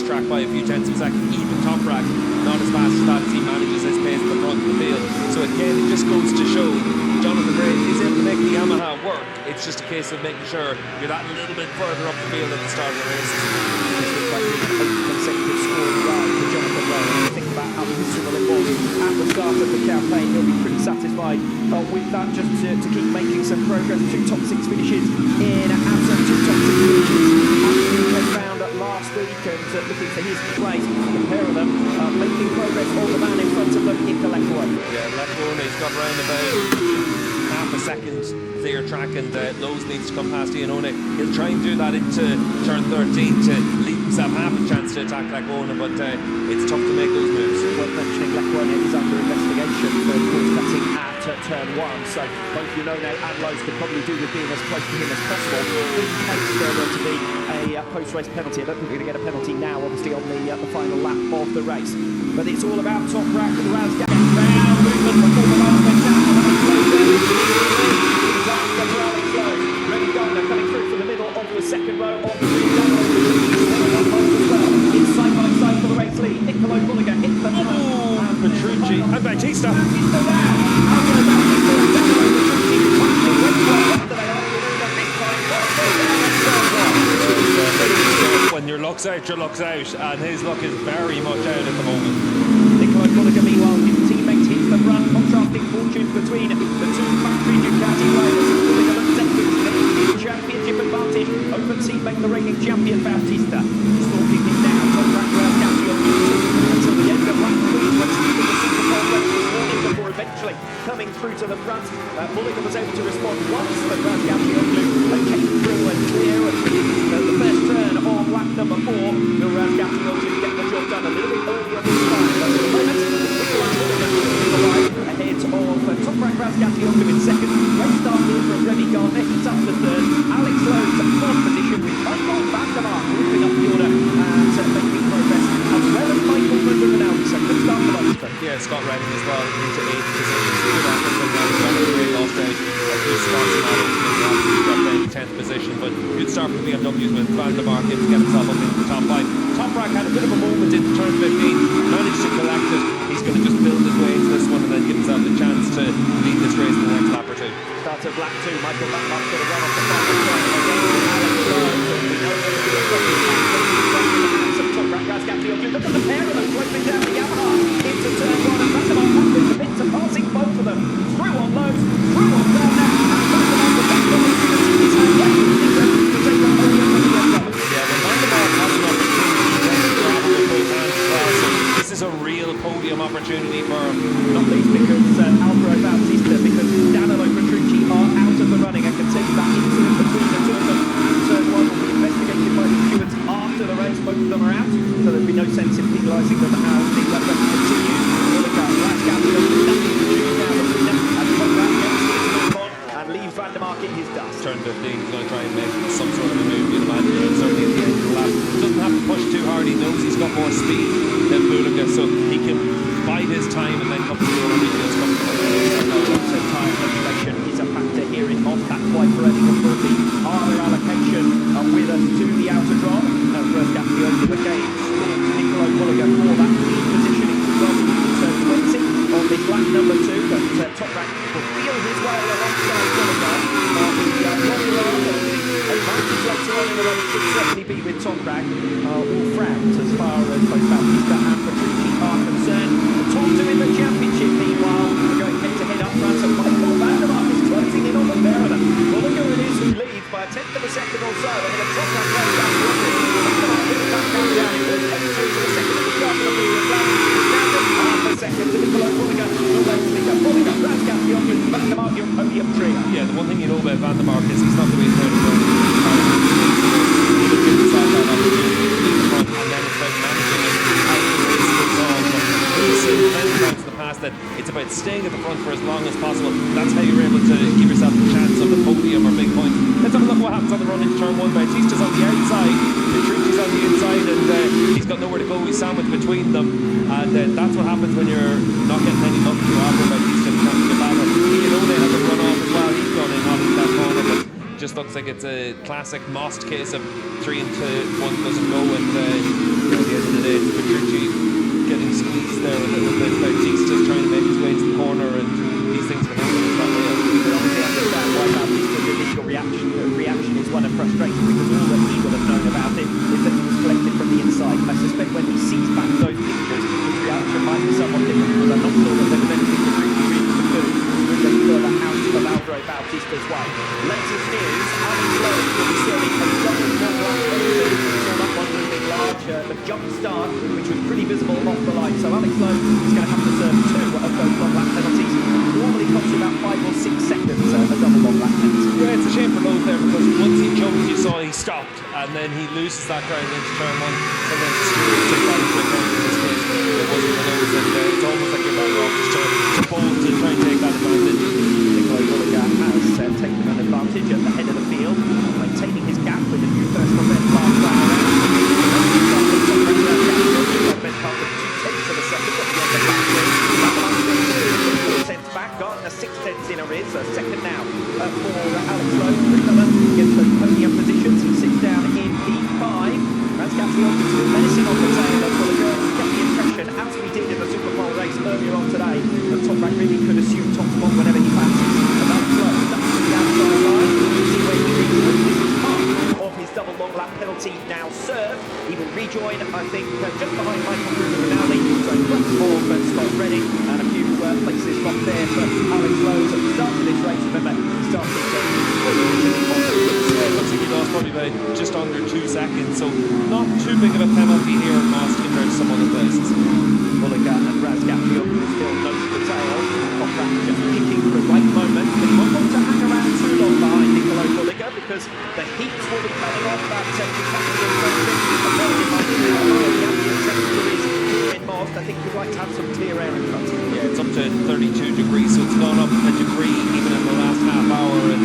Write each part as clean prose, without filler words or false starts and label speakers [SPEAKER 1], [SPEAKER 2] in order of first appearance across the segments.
[SPEAKER 1] track by a few tenths of a second. Even Toprak, not as fast as that as he manages his pace at the front of the field. So again, it just goes to show Jonathan Ray is able to make the Yamaha work. It's just a case of making sure you're that little bit further up the field at the start of the race.
[SPEAKER 2] This looks like an 8th consecutive score ride for Jonathan Ray. When you think about how miserable it was at the start of the campaign, he'll be pretty satisfied with that, just to keep making some progress. 2 top 6 finishes in Assen, 2 top 6 finishes at weekend round last week, and looking for his place. The pair of them making progress on the man in front of them, Nicolo Bulega.
[SPEAKER 1] Yeah, Leclerc, he's got round about half a second clear track, and Lowe's needs to come past Iannone. He'll try and do that into turn 13 to leave himself half a chance to attack Leclerc, but it's tough to make those moves.
[SPEAKER 2] Worth mentioning, Leclerc is under investigation for course cutting at turn 1, so both Iannone and Lowe's could probably do with being as close to him as possible in case there were to be a post-race penalty. I don't think we're going to get a penalty now, obviously, on the final lap of the race. But it's all about Toprak Razgatlıoğlu. Round movement before the last went down. Coming through from the middle of the second row of the it's side by side for the race lead. Nicolo Bulega hits the
[SPEAKER 1] and Petrucci and Bautista. When your luck's out, your luck's out, and his luck is very much out at the moment.
[SPEAKER 2] Nicolo Bulega, meanwhile, his teammate hits the front, contrasting fortunes between the 2 factory Ducati riders. Bulega looks set with the championship advantage over teammate, the reigning champion Bautista. Stalking him now, Toprak Razgatlıoğlu until the end of lap 3, when Stephen the Superpole race was warning before eventually coming through to the front. Bulega was able to respond once, but Razgatlıoğlu came through and clear at the first turn on lap number 4. Will Razgatlıoğlu get the job done a little bit earlier this time? But at the moment, Nicolo Bulega ahead of Toprak Razgatlıoğlu in second. Great start here from Remy Gardner. He's up to third. Alex Lowe's in fourth position with Michael van der Mark moving up the order and making progress, as well as Michael Rinaldi. So good start for Lowe's.
[SPEAKER 1] Yeah, Scott Redding as well into 8th position. Good effort from Jonathan Ray lost out a few spots in that opening lap, so he dropped down to 10th position, but good start for BMWs with van der Mark able to get himself up into the top 5. Toprak had a bit of a moment in turn 15, managed to collect it. He's going to just build his way into this one and then give himself the chance to lead this race in the next lap or 2.
[SPEAKER 2] Start of lap 2, Michael van der Mark's going to run off the final turn against Alex Lowe. We know there's going to be a problem in the hands of Toprak Razgatlıoğlu. Look at the pair of them closing down the Yamaha into turn 1, and van der Mark has been commit to passing both of them. Through on Lowe's, through on Gardner, and van der Mark with that opportunity in his hand. Yes, he's ready to take that over from the end of it.
[SPEAKER 1] Yeah, when van der Mark has an opportunity, he tends to grab it with both hands as well, so this is a real podium opportunity for him.
[SPEAKER 2] Not least because Alvaro Bautista, because Danilo Petrucci are out of the running. I can tell you that incident between the 2 of them in turn 1 will be investigated by the stewards after the race. Both of them are out, so there'll be no sense in penalising them as the race continues. Razgatlıoğlu nothing to choose now between them, and Toprak gets his move on and leaves van der Mark in his dust.
[SPEAKER 1] Turn 15, he's going to try and make some sort of a move, you'd imagine, certainly at the end of the lap. Doesn't have to push too hard, he knows he's got more speed than Bulega, so he can bide his time and then come through when he feels comfortable.
[SPEAKER 2] So tyre regulation is a factor here in off that quite running of the harder allocation with us to the Autodrom. Razgatlıoğlu again stalks Nicolo Bulega for that lead positioning from turn 20 on this lap number 2, but Toprak will feel his way alongside Bulega. Advantage later on in the race should certainly be with Toprak. All friends as far as both Bautista and Petrucci are concerned. The top 2 in the championship, meanwhile, are going head-to-head up front, and Michael van der Mark is closing in on the pair of them. Bulega it is who leads by a tenth of a second or so, ahead of Toprak Razgatlıoğlu. Van der Mark gets back down. It was entry to the second of the start of the lap. It's now just half a second to Nicolo Bulega. Bulega, Razgatlıoğlu, van der Mark, your podium trio.
[SPEAKER 1] Yeah, the one thing you know about van der Mark is he's not the way through the that it's about staying at the front for as long as possible. That's how you're able to give yourself a chance of the podium or big points. Let's have a look what happens on the run into turn 1. Bautista's on the outside, Petrucci's on the inside, and he's got nowhere to go. He's sandwiched between them, and that's what happens when you're not getting any luck to Alvaro Bautista in terms of the battle. Iannone has a run off as well. He's gone in off that corner, but just looks like it's a classic Most case of 3 into 1 doesn't go, and the end
[SPEAKER 2] the jump start, which was pretty visible off the line. So Alex Lowe is going to have to serve 2 of those long lap penalties. Normally costs about 5 or 6 seconds, a double long lap penalty.
[SPEAKER 1] Yeah, it's a shame for Lowe there, because once he jumped, you saw he stopped, and then he loses that ground into turn 1. So then steering take that into account in this case. It wasn't the Lowe's, and it's almost like you're better off just to bolt to try and take that advantage.
[SPEAKER 2] Nicolo Bulega has taken an advantage at the head of the field, maintaining his gap with a new personal best last lap around. Best part of 2/10 of a second at the end of lap 3. 4 tenths back, Gardner 6 tenths in arrears, so second now for Alex Lowe. Rickman gets those podium positions, he sits down in P5. Razgatlıoğlu still menacing on the tail of Bulega. Get the impression, as we did in the Superbike race earlier on today, that Toprak really could assume top spot whenever he fancies. And Alex Lowe ducks to the outside line. See where he reaches. This is half of his double long lap penalty now served. He will rejoin, I think, just behind Michael Rinaldi. So lots of Scott Redding and a few places locked there for Alex Lowe at the start of this race. Remember, he started
[SPEAKER 1] it looks like he lost probably by just under 2 seconds, so not too big of a penalty here at Most compared to some other places.
[SPEAKER 2] Bulega and Razgatlıoğlu still nose to tail. Toprak just picking the right moment, but he won't want to hang around too long behind Nicolo Bulega, because the heat will be coming off that technical approach. And while you might feel the ambient temperature is here in Most, I think you'd like to have some clear air in front of you.
[SPEAKER 1] Yeah, it's up to 32 degrees, so it's gone up a degree even in the last half hour. And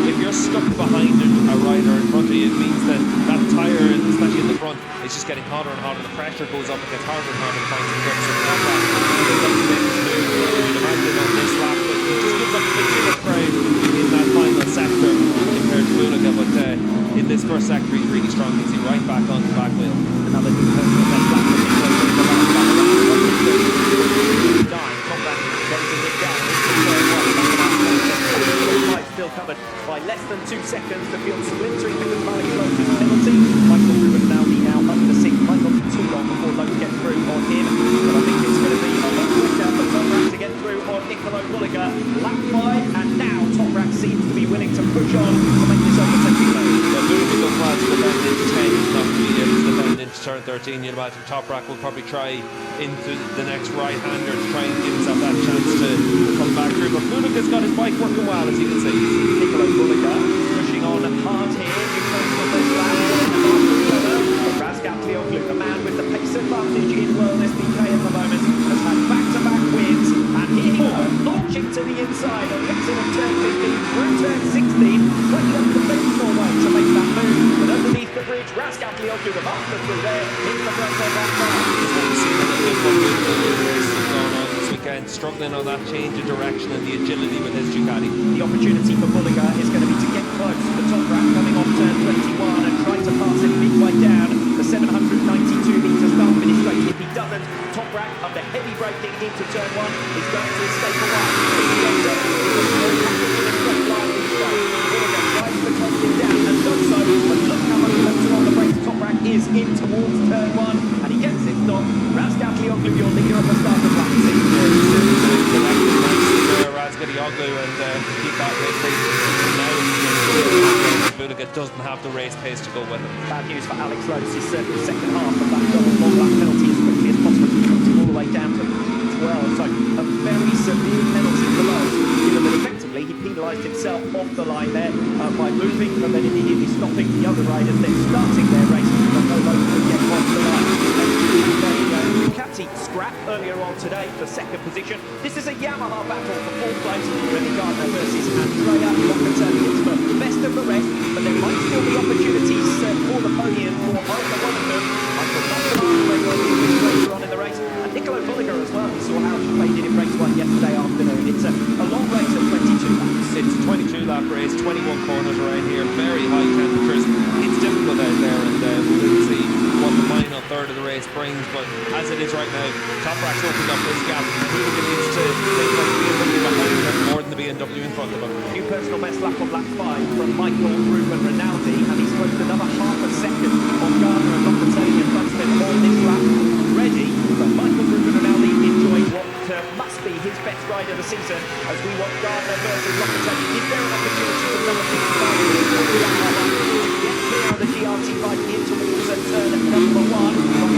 [SPEAKER 1] if you're stuck behind a rider in front of you, it means that that tyre, especially in the front, is just getting hotter and hotter. The pressure goes up, it gets harder and harder to find some grip. So Toprak doesn't make this move, you'd imagine, on this lap, but he just gives up a bit too much crowd in that final sector compared to Bulega. But in this first sector, he's really strong. He's right back on the back wheel.
[SPEAKER 2] Another new personal best lap for Nicolo Bulega. Toprak closing it down. Still covered by less than 2 seconds. The field splintering because of Alex Lowe's penalty. Michael Rinaldi now up the sixth. Might not be too long before Lowe gets through on him, but I think it's going to be a lot quicker for Toprak to get through on Nicolo Bulega. Lap 5, and now Toprak seems to be willing to push on to make this overtaking move.
[SPEAKER 1] Yeah, Bulega goes well to defend into 10, not to be able to defend into turn 13. You'd imagine Toprak will probably try into the next right-hander to try and give himself that chance to come back through. But Bulega's got his bike working well, as you can see.
[SPEAKER 2] Nicolo Bulega pushing on hard here. New personal best lap. Razgatlıoğlu, the man with the pace advantage in WorldSBK at the moment, has had back-to-back wins. And here he goes, launching to the inside of exit of turn 15 through turn 16. 20 up the conventional way to make that move. But underneath the bridge, Razgatlıoğlu the master through there. Into the front of that car.
[SPEAKER 1] Struggling on that change of direction and the agility with his Ducati.
[SPEAKER 2] The opportunity for Bulega is going to be to get close to the Toprak coming off turn 21 and try to pass him midway down the 792-metre start finish straight. If he doesn't, Toprak, under heavy braking into turn 1, is going to escape away. Bulega tries to close him down and does so, but look how much closer on the brakes Toprak is in towards turn 1, and he gets it stopped. Razgatlıoğlu, your leader at the start of lap 6.
[SPEAKER 1] Razgatlıoğlu and keep that race pace. Now Bulega doesn't have the race pace to go with him.
[SPEAKER 2] Bad news for Alex Lowe. He's served the second half of that double long lap penalty as quickly as possible. He comes all the way down to 12. So a very severe penalty for Lowe, given that effectively he penalised himself off the line there by moving and then immediately stopping the other riders then starting their race before Lowe could get off the line. Ducati scrap earlier on today for second position. This is a Yamaha battle for fourth place. Remy Gardner versus Andrea Locatelli. It's for the best of the rest, but there might still be opportunities for the podium for either one of them. Michael later on in the race, and Nicolo Bulega as well. We saw how he played in race 1 yesterday afternoon. It's a long race of 22 laps.
[SPEAKER 1] It's a 22-lap race, 21 corners around here, very high temperatures. It's difficult out there, and we'll see what the final third of the race brings. But as it is right now, Toprak's opened up his gap. Bulega needs to think about the BMW behind him more than the BMW in front of him.
[SPEAKER 2] New personal best lap on lap 5 from Michael Rinaldi, and he's closed another half a second on Gardner and Locatelli in front of him on this lap. Ready for Michael Rinaldi enjoying what must be his best ride of the season as we watch Gardner versus Locatelli. Is there an opportunity for number 55 to get clear of the GRT bike in towards turn number 1?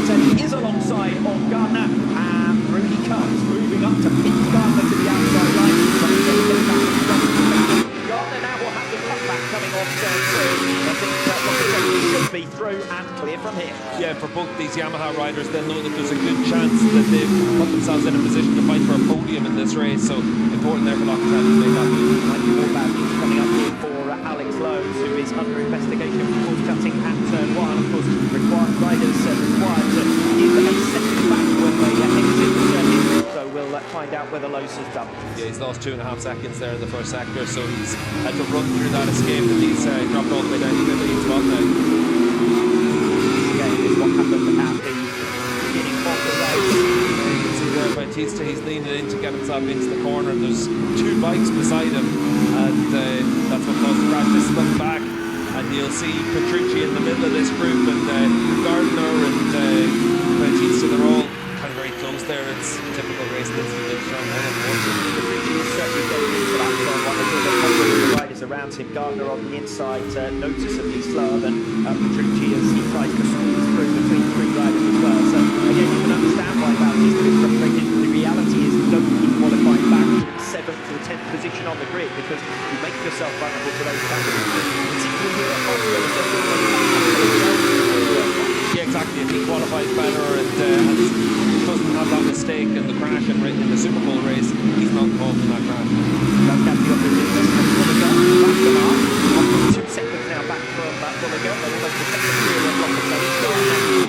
[SPEAKER 1] riders, they'll know that there's a good chance that they've put themselves in a position to fight for a podium in this race. So important there for Locatelli to make that move.
[SPEAKER 2] More bad news coming up here for Alex Lowe, who is under investigation for course cutting at turn 1. Of course, riders required to give a second back when they exit the circuit. So we'll find out whether Lowe's has done.
[SPEAKER 1] Yeah, he's lost 2.5 seconds there in the first sector, so he's had to run through that escape, and he's dropped all the way down to the 15th spot now.
[SPEAKER 2] This is what happened at the beginning of the race.
[SPEAKER 1] You can see there Bautista, he's leaning in to get himself into the corner. There's 2 bikes beside him, and that's what caused the crash. This is looking back, and you'll see Petrucci in the middle of this group, and Gardner and Bautista, they're all kind of very close there. It's typical race incident in turn 1, unfortunately.
[SPEAKER 2] Petrucci is certainly getting into that turn 1. The riders around him, Gardner on the inside, noticeably slower than Petrucci as he tries to squeeze through between 3 riders as well. So again, you can understand why Bautista is frustrated. The reality is you don't keep qualifying back to the 7th to the 10th position on the grid, because you make yourself vulnerable to those factors. Particularly here at Austria,
[SPEAKER 1] yeah, exactly. If he qualifies better and doesn't have that mistake in the crash in the Super Bowl race, he's not involved in that crash.
[SPEAKER 2] That's the opposite. After 2 seconds now back from Bulega, they're almost a second clear of Locatelli.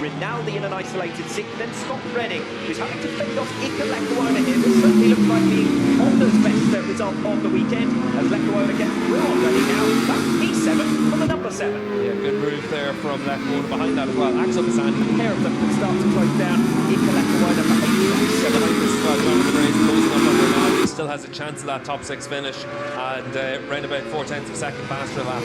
[SPEAKER 2] Rinaldi in an isolated 6th, then Scott Redding, who's having to fend off Nicolo Bulega here. This certainly looks like the Honda's best result of the weekend, as Bulega gets through on Redding now. That's P7 for the number 7.
[SPEAKER 1] Yeah, good move there from Bulega behind that as well. Axel Bassani.
[SPEAKER 2] A pair of them can start to close down Nicolo Bulega for 8.7.
[SPEAKER 1] Jonathan Ray's closing up on Ronaldo. He still has a chance of that top 6 finish, and round about 4/10 of a second faster lap.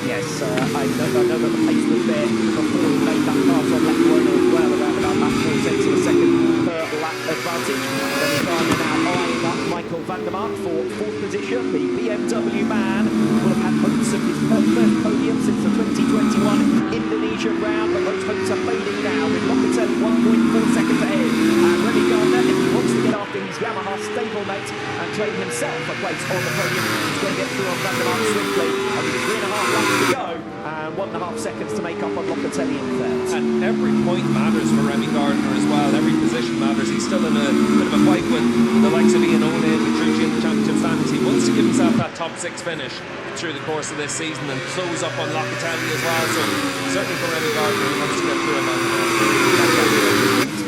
[SPEAKER 2] Yes, I know that the pace was there before he made that pass on Bulega as well, around about that 4/10 of a second per lap advantage. Remy Gardner now eyeing up Michael van der Mark for 4th position. The BMW man will have had hopes of his first podium since the 2021 Indonesia round, but those hopes are fading now with Locatelli 1.4 seconds ahead. And Remy Gardner, if he wants to get after his Yamaha stablemate and claim himself a place on the podium, he's going to get through on van der Mark swiftly. I think 3.5 laps to go and 1.5 seconds to make up on Locatelli in 3rd.
[SPEAKER 1] And every point matters for Remy Gardner as well. Every position matters. He's still in a bit of a fight with the likes of Ian Ole and Petrucci in the championship standings. He wants to give himself that top 6 finish through the course of this season and close up on Locatelli as well. So certainly for Remy Gardner, he wants to get through him on the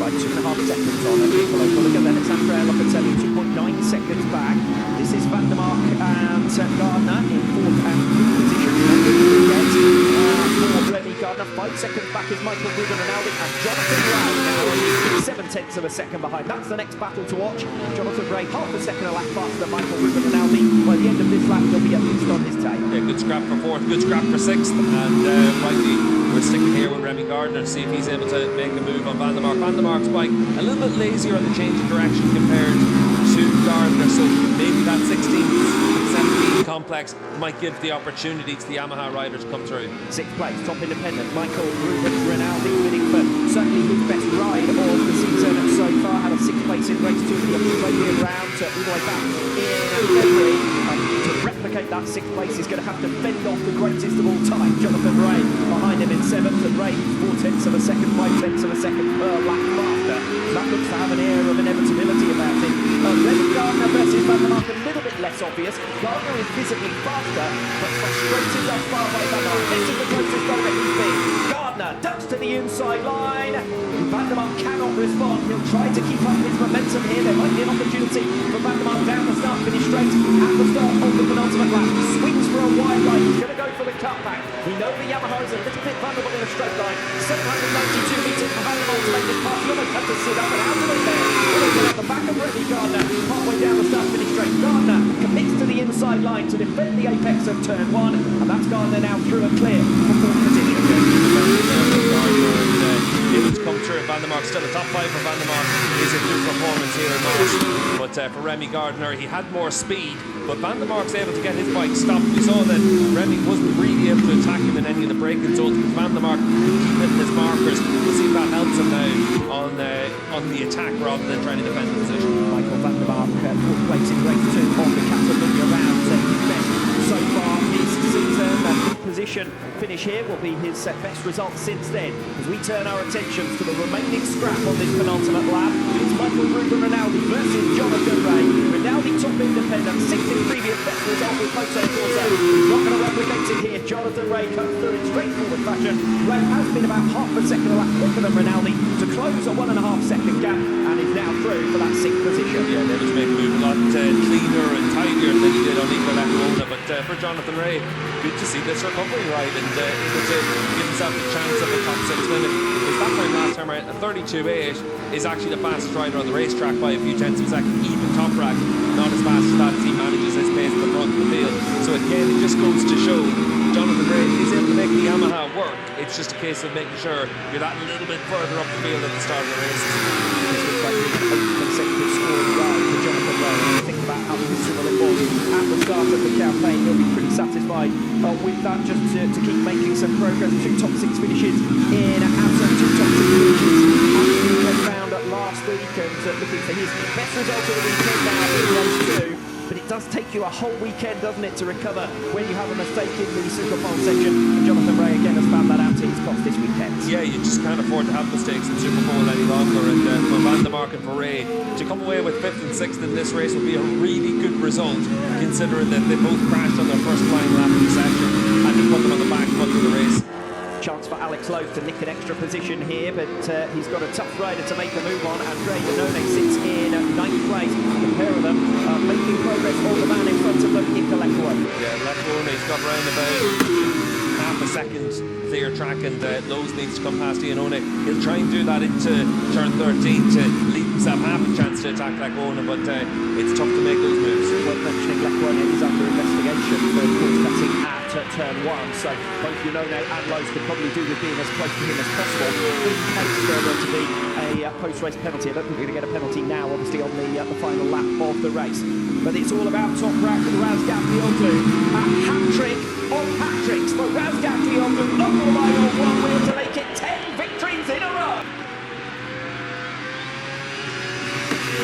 [SPEAKER 2] by 2.5 seconds on Nicolo Bulega. Then it's Andrea Locatelli, 2.9 seconds back. This is Van der Mark and Gardner in 4th and 5th position. For Remy Gardner, 5 seconds back is Michael Rinaldi and Jonathan Ray now only 7/10 of a second behind. That's the next battle to watch. Jonathan Ray half a second a lap faster than Michael Rinaldi. By the end of this lap, he'll be at least on his tail.
[SPEAKER 1] Yeah, good scrap for 4th, good scrap for 6th, and rightly we're sticking here with Remy Gardner to see if he's able to make a move on Van der Mark. Van der Mark's bike a little bit lazier on the change of direction compared to Gardner, so maybe that 16-17 complex might give the opportunity to the Yamaha riders come through.
[SPEAKER 2] 6th place, top independent, Michael Rinaldi winning for certainly his best ride of the season so far. Had a 6th place in race 2 of the Australian round all the way back in February. To replicate that 6th place, he's going to have to fend off the greatest of all time, Jonathan Ray, behind him in 7th, and Ray 4/10 of a second, 5/10 of a second per lap faster. That looks to have an air of inevitability about it. Remy Gardner versus Van der Mark, a little bit less obvious. Gardner is visibly faster, but frustrated thus far by Van der Mark. This is the closest goal that he's been. Gardner ducks to the inside line. Van der Mark cannot respond. He'll try to keep up his momentum here. There might be an opportunity for Van der Mark down the start, finish straight at the start of the penultimate lap. Swings for a wide line. He's going to go for the cutback. We know the Yamaha is a little bit vulnerable in a straight line. 792 metres for Van der Mark to make this pass. You'll have to sit up and out of it there. We're at the back of Remy Gardner, halfway down the start, finish straight. Gardner commits to the inside line to defend the apex of turn 1, and that's Gardner now through and clear for 4th position.
[SPEAKER 1] Able to come through. Van der Mark still a top 5 for Van der Mark is a good performance here in March, but for Remy Gardner he had more speed, but Van der Mark's able to get his bike stopped. We saw that Remy wasn't really able to attack him in any of the braking zones, but Van der Mark keeping his markers. We'll see if that helps him now on the attack rather than trying to defend the position.
[SPEAKER 2] Michael van der Mark 4th place in race 2 on the Catalunya round, his best so far this season. Position position finish here will be his best result since then. As we turn our attentions to the remaining scrap on this penultimate lap, it's Michael Rinaldi versus Jonathan Rea. Rinaldi top independent, 16th previous best result with Moto Corsa. He's not going to replicate it here. Jonathan Rea comes through in straightforward fashion. Rea has been about half a second a lap quicker than Rinaldi to close a 1.5 second gap and is now through for that 6th position.
[SPEAKER 1] Yeah, they just make the move a lot cleaner and tidier than he did on Nicolo Bulega, but for Jonathan Rea, good to see this recovery ride and able to give himself a chance of a top 6 minute. Because that time last time around, a 32.8 is actually the fastest rider on the racetrack by a few tenths of a second. Even Toprak, not as fast as that as he manages his pace at the front of the field. So again, it just goes to show Jonathan Rea is able to make the Yamaha work. It's just a case of making sure you're that little bit further up the field at the start of the race.
[SPEAKER 2] This looks like an 8th consecutive scoring ride for Jonathan Rea. When you think about how miserable it was at the start of the campaign, he'll be pretty satisfied with that, just to keep making some progress. 2 top 6 finishes in Assen, 2 top 6 finishes at the weekend round last week, and looking for his best result of the weekend now in race 2. But it does take you a whole weekend, doesn't it, to recover when you have a mistake in the superpole section. And Jonathan Rea again has found that out to his cost this weekend. Yeah, you just can't afford to have mistakes in superpole any longer. And for Van der Mark and for Rea to come away with 5th and 6th in this race would be a really good result, considering that they both crashed on their first flying lap of the session and to put them on the back foot of the race. Chance for Alex Lowe to nick an extra position here, but he's got a tough rider to make a move on. Andrea Iannone sits in 9th place. The pair of them are making progress. All the man in front of them, Nicolo Bulega. Yeah, Leclerc's got round about half a second clear track, and Lowe's needs to come past Iannone. He'll try and do that into turn 13 to leave himself half a chance to attack Leclerc, but it's tough to make those moves. Worth mentioning, Leclerc is under investigation for course cutting at turn 1, so both Iannone and Lowe's could probably do with being as close to him as possible in case there were to be a post-race penalty. I don't think we're going to get a penalty now, obviously, on the final lap of the race. But it's all about Toprak Razgatlıoğlu. A hat-trick on hat-tricks for Razgatlıoğlu over the line on one wheel to make it 10